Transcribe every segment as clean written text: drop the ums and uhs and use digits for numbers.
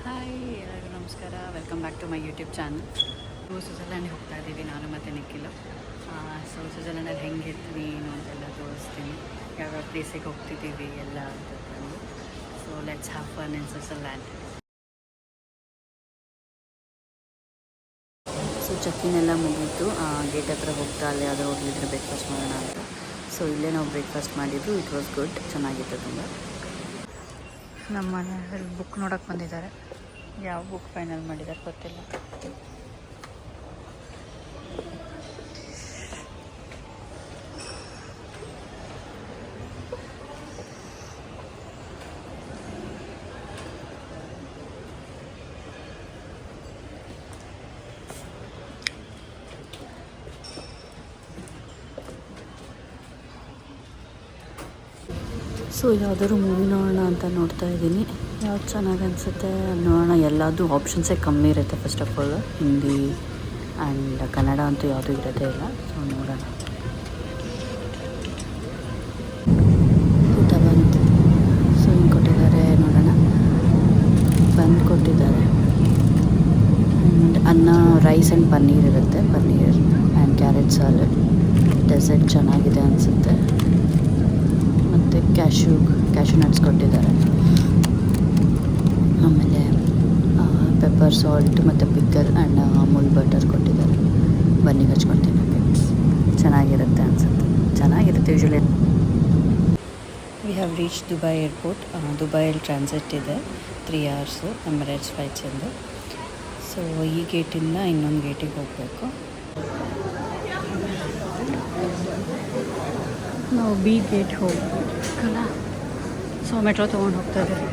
Hi ಎಲ್ಲರಿಗೂ ನಮಸ್ಕಾರ, welcome back to my YouTube channel. ಸ್ವಿಟ್ಜರ್ಲ್ಯಾಂಡಿಗೆ ಹೋಗ್ತಾ ಇದ್ದೀವಿ ನಾನು ಮತ್ತು ನಿಖಿಲ್. ಸೊ ಸ್ವಿಟ್ಜರ್ಲ್ಯಾಂಡಲ್ಲಿ ಹೆಂಗಿರ್ತೀವಿ ಏನು ಅಂತೆಲ್ಲ ತೋರಿಸ್ತೀನಿ, ಯಾವ್ಯಾವ ಪ್ಲೇಸಿಗೆ ಹೋಗ್ತಿದ್ದೀವಿ ಎಲ್ಲ ಅಂತಂದು. So let's have fun in Switzerland. So ಚೆಕ್ಕಿನೆಲ್ಲ ಮುಗೀತು, ಗೇಟ್ ಹತ್ರ ಹೋಗ್ತಾ ಅಲ್ಲಿ ಯಾವುದೋ ಹೋಗ್ಲಿದ್ರೆ ಬ್ರೇಕ್ಫಾಸ್ಟ್ ಮಾಡೋಣ ಅಂತ. ಸೊ ಇಲ್ಲೇ ನಾವು ಬ್ರೇಕ್ಫಾಸ್ಟ್ ಮಾಡಿದ್ದು. ಇಟ್ ವಾಸ್ ಗುಡ್, ಚೆನ್ನಾಗಿತ್ತು ತುಂಬ. ನಮ್ಮ ಮನೆಯಲ್ಲಿ ಬುಕ್ ನೋಡೋಕ್ಕೆ ಬಂದಿದ್ದಾರೆ. ಯಾವ ಬುಕ್ ಫೈನಲ್ ಮಾಡಿದ್ದಾರೆ ಗೊತ್ತಿಲ್ಲ. ಸೊ ಯಾವುದಾದ್ರು ಮೂವಿ ನೋಡೋಣ ಅಂತ ನೋಡ್ತಾ ಇದ್ದೀನಿ. ಯಾವ್ದು ಚೆನ್ನಾಗಿ ಅನಿಸುತ್ತೆ ಅದು ನೋಡೋಣ. ಎಲ್ಲದೂ ಆಪ್ಷನ್ಸೇ ಕಮ್ಮಿ ಇರುತ್ತೆ. First of all Hindi and Kannada ಅಂತೂ ಯಾವುದೂ ಇರೋದೇ ಇಲ್ಲ. ಸೊ ನೋಡೋಣ. ಊಟ ಬಂತು. ಸೊ ಹಿಂಗೆ ಕೊಟ್ಟಿದ್ದಾರೆ, ನೋಡೋಣ. ಬಂದು ಕೊಟ್ಟಿದ್ದಾರೆ. ಆ್ಯಂಡ್ ಅನ್ನ, ರೈಸ್ ಆ್ಯಂಡ್ ಪನ್ನೀರ್ ಇರುತ್ತೆ. Paneer and carrot salad. Dessert ಚೆನ್ನಾಗಿದೆ ಅನಿಸುತ್ತೆ. ಮತ್ತು ಕ್ಯಾಶ್ಯೂ ನಟ್ಸ್ ಕೊಟ್ಟಿದ್ದಾರೆ. ಆಮೇಲೆ ಪೆಪ್ಪರ್ ಸಾಲ್ಟ್ ಮತ್ತು ಪಿಕ್ಕಲ್ ಆ್ಯಂಡ್ ಅಮೂಲ್ ಬಟರ್ ಕೊಟ್ಟಿದ್ದಾರೆ. ಬನ್ನಿಗೆ ಹಚ್ಕೊಂಡು ತಿನ್ನೋಕ್ಕೆ ಚೆನ್ನಾಗಿರುತ್ತೆ ಅನಿಸುತ್ತೆ. ಚೆನ್ನಾಗಿರುತ್ತೆ usually. We have reach Dubai airport. ದುಬೈಯಲ್ಲಿ ಟ್ರಾನ್ಸಿಟ್ ಇದೆ 3 hours ಎಮಿರೇಟ್ಸ್ ಫ್ಲೈಟ್ಸಿಂದ. ಸೊ ಈ ಗೇಟಿಂದ ಇನ್ನೊಂದು ಗೇಟಿಗೆ ಹೋಗಬೇಕು. ನಾವು ಬಿ ಗೇಟ್ ಹೋಗ್ಬೇಕಲ್ಲ. ಸೊ ಮೆಟ್ರೋ ತೊಗೊಂಡು ಹೋಗ್ತಾ ಇದ್ದೀವಿ.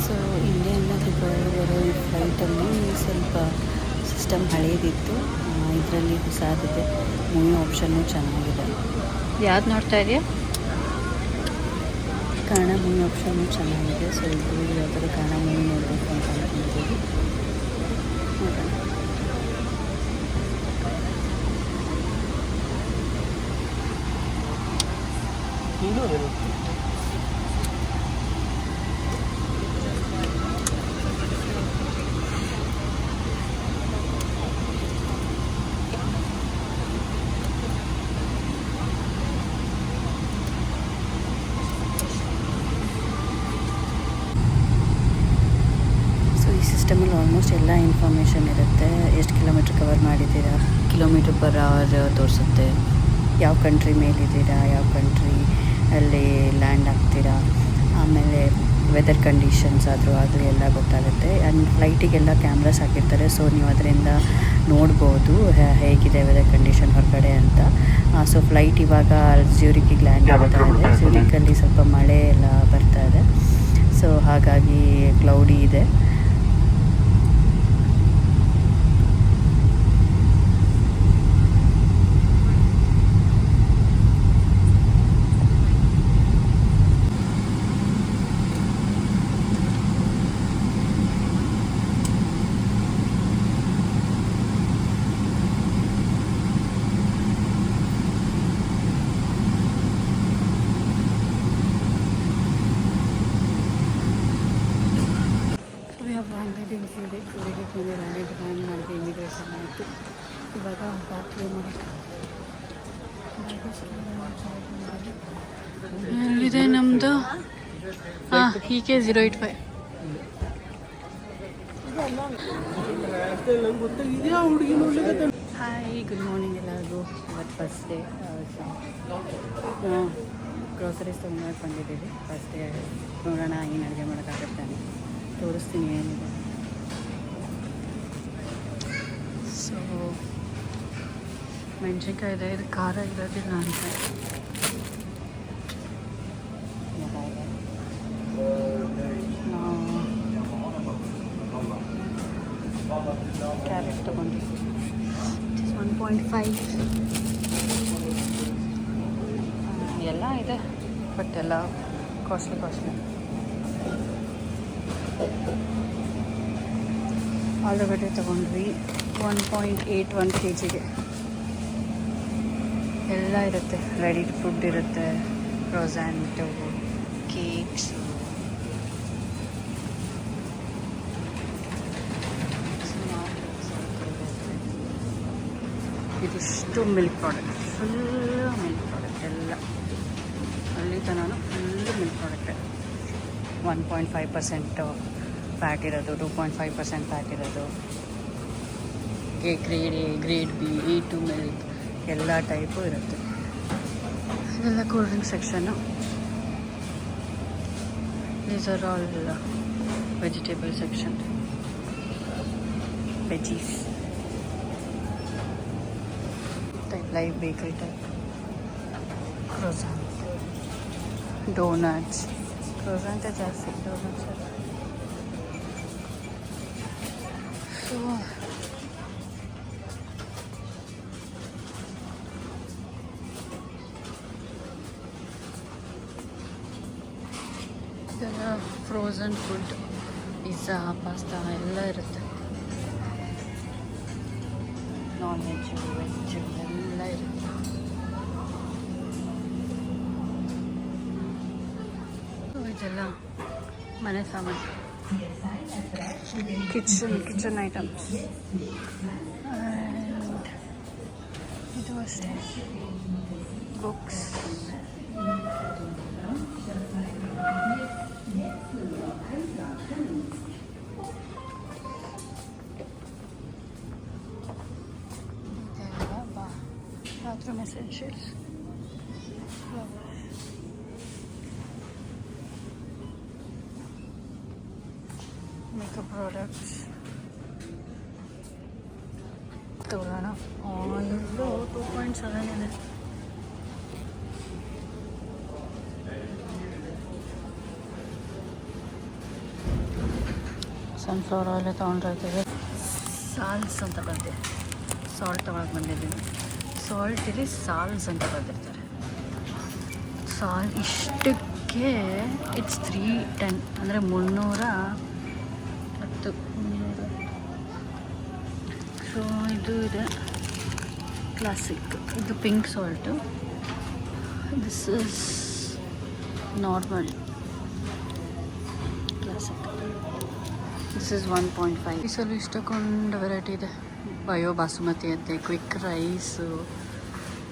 ಸೊ ಇಂಡಿಯಾದಿಂದ ದುಬೈಗೆ ಬರೋ ಈ ಫ್ಲೈಟಲ್ಲಿ ಸ್ವಲ್ಪ ಸಿಸ್ಟಮ್ ಹಳೇದಿತ್ತು. ಇದರಲ್ಲಿ ಹೊಸದಿದೆ. ಮೂವಿ ಆಪ್ಷನ್ನು ಚೆನ್ನಾಗಿದೆ. ಯಾವ್ದು ನೋಡ್ತಾ ಇದೆಯಾ? ಕನ್ನಡ ಮೂವಿ ಆಪ್ಷನ್ನು ಚೆನ್ನಾಗಿದೆ. ಸೊ ಇದು ಯಾವ್ದಾದ್ರು ಕನ್ನಡ ಮೂವಿ ನೋಡಬೇಕು ಅಂತ ಅಂದ್ಕೊಂಡಿದ್ದೀವಿ. ನೋಡೋಣ. ಸಿಸ್ಟಮಲ್ಲಿ ಆಲ್ಮೋಸ್ಟ್ ಎಲ್ಲ ಇನ್ಫಾರ್ಮೇಷನ್ ಇರುತ್ತೆ. ಎಷ್ಟು ಕಿಲೋಮೀಟ್ರ್ ಕವರ್ ಮಾಡಿದ್ದೀರಾ, ಕಿಲೋಮೀಟ್ರ್ ಪರ್ ಅವರ್ ತೋರಿಸುತ್ತೆ. ಯಾವ ಕಂಟ್ರಿ ಮೇಲಿದ್ದೀರಾ, ಯಾವ ಕಂಟ್ರಿ ಅಲ್ಲಿ ಲ್ಯಾಂಡ್ ಆಗ್ತೀರಾ, ಆಮೇಲೆ ವೆದರ್ ಕಂಡೀಷನ್ಸ್ ಆದರೂ ಆಗಲಿ ಎಲ್ಲ ಗೊತ್ತಾಗುತ್ತೆ. ಆ್ಯಂಡ್ ಫ್ಲೈಟಿಗೆಲ್ಲ ಕ್ಯಾಮ್ರಾಸ್ ಹಾಕಿರ್ತಾರೆ. ಸೊ ನೀವು ಅದರಿಂದ ನೋಡ್ಬೋದು ಹೇಗಿದೆ ವೆದರ್ ಕಂಡೀಷನ್ ಹೊರಗಡೆ ಅಂತ. ಸೊ ಫ್ಲೈಟ್ ಇವಾಗ ಜ್ಯೂರಿಕಿಗೆ ಲ್ಯಾಂಡ್ ಆಗ್ತಾ ಇದೆ. ಜ್ಯೂರಿಕಲ್ಲಿ ಸ್ವಲ್ಪ ಮಳೆ ಎಲ್ಲ ಬರ್ತಾ ಇದೆ. ಸೊ ಹಾಗಾಗಿ ಕ್ಲೌಡಿ ಇದೆ. ಲ್ಯಾಂಡ್ ಮಾಡಿದೆ. ಇಮಿಗ್ರೇಷನ್ ಆಯಿತು. ಇವಾಗ ಬಾಕಿ ಎಲ್ಲಿದೆ ನಮ್ಮದು? ಹೀಗೆ 085. ಹಾಯ್, ಗುಡ್ ಮಾರ್ನಿಂಗ್ ಎಲ್ಲರಿಗೂ. ಇವತ್ತು ಫಸ್ಟ್ ಡೇ. ಗ್ರೋಸರೀಸ್ ತೊಗೊಂಡು ಬಂದಿದ್ದೀವಿ. ಫಸ್ಟ್ ಡೇ ನೋಡೋಣ ಏನು ಅಡುಗೆ ಮಾಡೋಕ್ಕಾಗುತ್ತೆ. ತೋರಿಸ್ತೀನಿ ಏನಿದೆ. ಸೊ ಮೆಣಸಿನ್ಕಾಯಿ ಇದೆ, ಇದು ಖಾರ ಇರೋದಿಲ್ಲ ಅಂತ. ನಾವು ಕ್ಯಾರೆಟ್ ತೊಗೊಂಡ್ವಿ, 1.5. ಎಲ್ಲ ಇದೆ ಬಟ್ ಎಲ್ಲ ಕಾಸ್ಟ್ಲಿ. ಆಲೂಗಡ್ಡೆ ತೊಗೊಂಡ್ವಿ, 1.8 1 kg. ಎಲ್ಲ ಇರುತ್ತೆ, ರೆಡಿ ಫುಡ್ ಇರುತ್ತೆ, ಕ್ರೋಸೆಂಟು, ಕೇಕ್ಸು, ಇದಿಷ್ಟು milk product, full milk product ಎಲ್ಲ. ಅಲ್ಲಿ ತನಕ ಫುಲ್ಲು ಮಿಲ್ಕ್ ಪ್ರಾಡಕ್ಟ್. 1.5% ಫ್ಯಾಟ್ ಇರೋದು, 2.5% ಫ್ಯಾಟ್ ಇರೋದು, grade A, grade B, A2 milk ಎಲ್ಲ ಟೈಪು ಇರುತ್ತೆ. ಇದೆಲ್ಲ cool drink section. These are all vegetable section, veggies type, live bakery type, croissant, donuts. ಕ್ರೋಸಾಂಟೇ ಜಾಸ್ತಿ, ಡೋನಟ್ಸ್ ಎಲ್ಲ. ಸೊ ಇದೆಲ್ಲ ಫ್ರೋಝನ್ ಫುಡ್, ಪಿಜ್ಜಾ, ಪಾಸ್ತಾ ಎಲ್ಲ ಇರುತ್ತೆ. ನಾನ್ ವೆಜ್ಜು, ವೆಜ್ಜು ಎಲ್ಲ ಇರುತ್ತೆ. ಇದೆಲ್ಲ ಮನೆ ಸಾಮಾನು, ಕಿಚನ್ ಐಟಮ್ಸ್. ಇದು ಅಷ್ಟೇ, books. Bathroom essentials, makeup products, ತೋರಣ. ಆಯಿಲು 2.7 ಇದೆ. Sunflower oil ತೊಗೊಂಡಿರ್ತೀವಿ. ಸಾಲ್ಸ್ ಅಂತ ಬರ್ತೀವಿ, ಸಾಲ್ಟ್ ತೊಗೊಳಕ್ಕೆ ಬಂದಿದ್ದೀವಿ. ಸಾಲ್ಟ್ ಇಲ್ಲಿ ಸಾಲ್ಸ್ ಅಂತ ಬರ್ತಿರ್ತಾರೆ. ಸಾಲ್ ಇಷ್ಟಕ್ಕೆ ಇಟ್ಸ್ 310, ಅಂದರೆ 310. ಸೊ ಇದು ಇದೆ ಕ್ಲಾಸಿಕ್, ಇದು pink salt. This is normal classic. This is 1.5. ಈಸಲು ಇಷ್ಟಕ್ಕೊಂದು ವೆರೈಟಿ ಇದೆ. ಬಯೋ ಬಾಸುಮತಿ ಅಂತೆ, quick rice,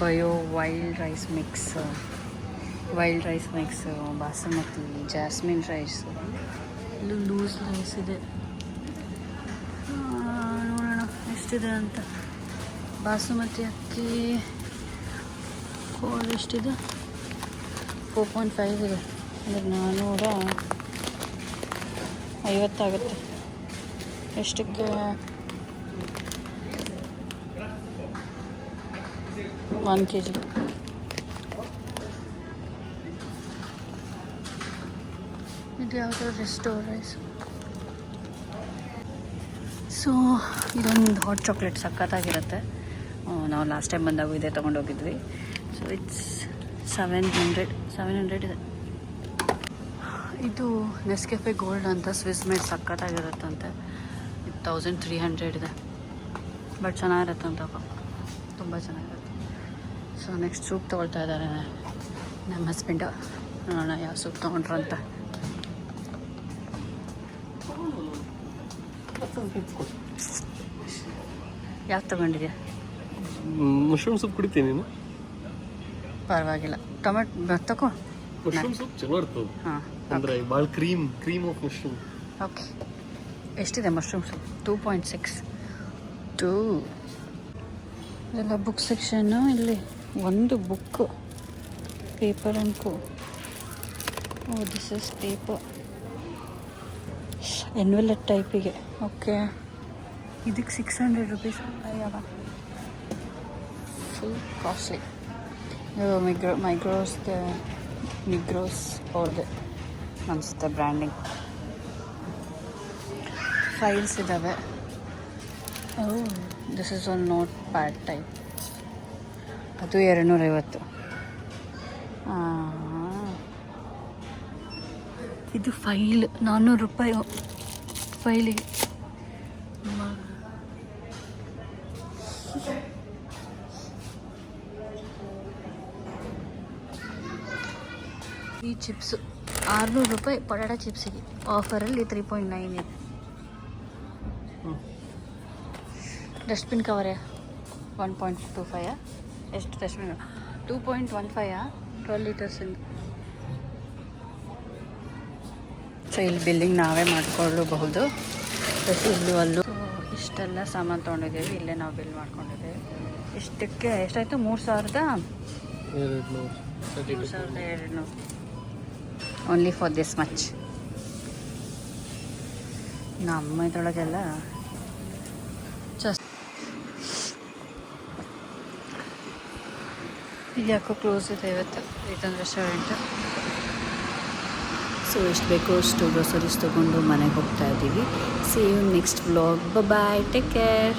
bio wild rice mix, basmati, jasmine rice, ಇಲ್ಲೂ ಲೂಸ್ ರೈಸ್ ಇದೆ. ನೋಡೋಣ ಎಷ್ಟಿದೆ ಅಂತ. ಬಾಸುಮತಿ ಅಕ್ಕಿ ಕೋಲ್ಡ್ ಎಷ್ಟಿದೆ? 4.5 ಇದೆ, ಅಂದರೆ 450 ಆಗುತ್ತೆ. ಎಷ್ಟಕ್ಕೆ? 1 kg. ಇದು ಯಾವುದೋ ರೆಸ್ಟೋರ್ ರೈಸ್. ಸೊ ಇದೊಂದು ಹಾಟ್ ಚಾಕ್ಲೇಟ್ ಸಖತ್ತಾಗಿರುತ್ತೆ. ನಾವು ಲಾಸ್ಟ್ ಟೈಮ್ ಬಂದಾಗ ಇದೇ ತೊಗೊಂಡೋಗಿದ್ವಿ. ಸೊ ಇಟ್ಸ್ 700 ಇದೆ. ಇದು ನೆಸ್ಕೆಫೆ ಗೋಲ್ಡ್ ಅಂತ, ಸ್ವಿಸ್ ಮೇಡ್, ಸಖತ್ತಾಗಿರುತ್ತಂತೆ. 1300 ಇದೆ, ಬಟ್ ಚೆನ್ನಾಗಿರುತ್ತಂತಪ್ಪ, ತುಂಬ ಚೆನ್ನಾಗಿರುತ್ತೆ. ಸೊ ನೆಕ್ಸ್ಟ್ ಸೂಪ್ ತೊಗೊಳ್ತಾ ಇದ್ದಾರೆ ನಮ್ಮ ಹಸ್ಬೆಂಡು. ನೋಡೋಣ ಯಾವ ಸೂಪ್ ತೊಗೊಂಡ್ರು ಅಂತ. ಯಾವ್ದು ತೊಗೊಂಡಿದ್ಯಾ? ಮಶ್ರೂಮ್ ಸೂಪ್ ಕುಡಿತೀನಿ ನೀನು? ಪರವಾಗಿಲ್ಲ, ಟೊಮೆಟೊ ತಗೋ. ಮಶ್ರೂಮ್ ಸೂಪ್ ಚಲೋ ಇರ್ತದೆ. ಹಾಂ, ಅಂದರೆ ಭಾಳ ಕ್ರೀಮ್ ಆಫ್ ಮಶ್ರೂಮ್. ಓಕೆ. ಎಷ್ಟಿದೆ ಮಶ್ರೂಮ್ ಸೂಪ್? 2.6. ಇದೆಲ್ಲ ಬುಕ್ ಸೆಕ್ಷನ್ನು. ಇಲ್ಲಿ ಒಂದು ಬುಕ್ಕು, ಪೇಪರ್ ಅನ್ಕೋ. ದಿಸ್ ಇಸ್ ಪೇಪರ್, ಎನ್ವೆಲಪ್ ಟೈಪಿಗೆ. ಓಕೆ, ಇದಕ್ಕೆ 600 ರುಪೀಸ್. ಅಯ್ಯವ ಫುಲ್ ಕಾಸ್ಟ್ಲಿ. ಮಿಗ್ರೋಸ್ ಅವ್ರದ್ದು ಅನಿಸುತ್ತೆ ಬ್ರ್ಯಾಂಡಿಂಗ್. ಫೈಲ್ಸ್ ಇದ್ದಾವೆ. This is one notepad type. ಅದು 250. ಇದು ಫೈಲ್ 400 ರೂಪಾಯಿ ಫೈಲಿಗೆ. ಈ ಚಿಪ್ಸು 600 ರೂಪಾಯಿ ಪಟಾಟ ಚಿಪ್ಸಿಗೆ. ಆಫರಲ್ಲಿ 3.9 ಇದೆ. ಡಸ್ಟ್ಬಿನ್ ಕವರೇ 1.25. ಎಷ್ಟು ಡಸ್ಟ್ಬಿನ್? 2.15. 12 ಲೀಟರ್ಸಿಂದ. ಸೊ ಇಲ್ಲಿ ಬಿಲ್ಲಿಂಗ್ ನಾವೇ ಮಾಡಿಕೊಳ್ಳಬಹುದು. ಇಲ್ಲೂ ಅಲ್ಲೂ ಇಷ್ಟೆಲ್ಲ ಸಾಮಾನು ತೊಗೊಂಡಿದ್ದೀವಿ. ಇಲ್ಲೇ ನಾವು ಬಿಲ್ ಮಾಡ್ಕೊಂಡಿದ್ದೀವಿ. ಇಷ್ಟಕ್ಕೆ ಎಷ್ಟಾಯಿತು? 3,200. Only for this much. ನಮ್ಮ ಇದರೊಳಗೆಲ್ಲ ಜಸ್ಟ್ ಇಲ್ಲಿ ಯಾಕೋ ಕ್ಲೋಸ್ ಇದೆ ಇವತ್ತು. ಇದೊಂದು ರೆಸ್ಟೋರೆಂಟ್. ಸೊ ಎಷ್ಟು ಬೇಕೋ ಅಷ್ಟು ಗ್ರೋಸರೀಸ್ ತೊಗೊಂಡು ಮನೆಗೆ ಹೋಗ್ತಾ ಇದ್ದೀವಿ. See you next vlog. Bye, take care.